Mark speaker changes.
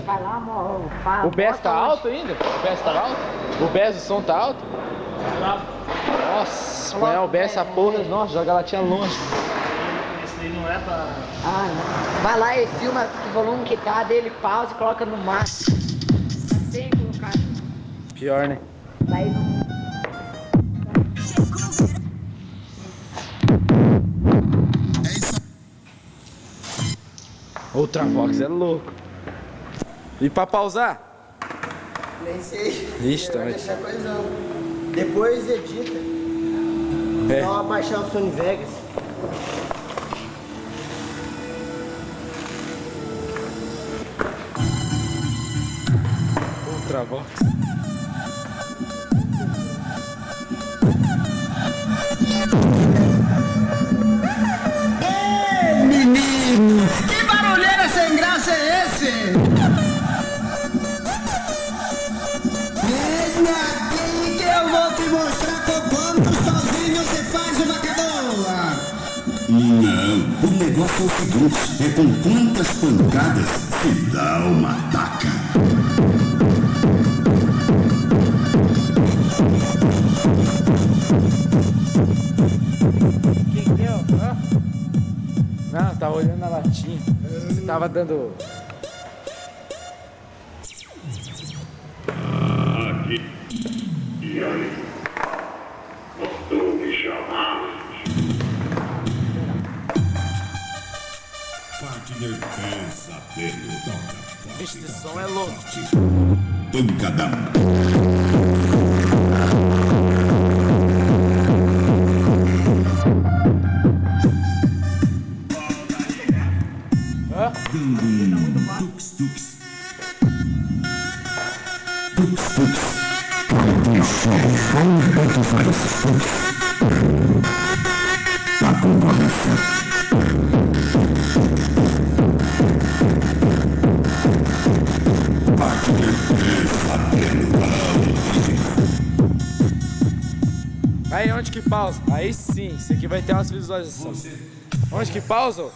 Speaker 1: Vai lá, amor. O BES tá alto ainda? O BES tá alto? O BES do som tá alto? Nossa, põe o BES essa porra, nossa, joga a latinha longe.
Speaker 2: Esse daí não é pra...
Speaker 1: Ah, não. Vai lá e filma o volume que tá dele, pausa e coloca no máximo. Sem colocar. Pior, né? Daí não... Outra voz é louco. E pra pausar?
Speaker 3: Nem sei.
Speaker 1: Vixe, também.
Speaker 3: Deixar coisão. Depois edita.
Speaker 1: É.
Speaker 3: Só baixar o Sony Vegas.
Speaker 1: Outra voz.
Speaker 3: Ei, menino! Que barulheira sem graça é esse? Vem aqui que eu vou te mostrar como sozinho você faz uma cadoa.
Speaker 4: Não, o negócio é o seguinte, é com quantas pancadas se dá uma taca.
Speaker 1: Quem deu? Hã? Não, tava olhando na latinha. Você tava dando...
Speaker 4: Aqui. E aí? Voltou me chamar. Partner pesadelo toca.
Speaker 1: Este som é louco.
Speaker 4: Pancadão.
Speaker 1: Hã?
Speaker 4: Tux, tux. Tux, tux. A concorrência.
Speaker 1: Aí onde que pausa? Aí sim, isso aqui vai ter umas visualizações. Onde que pausa?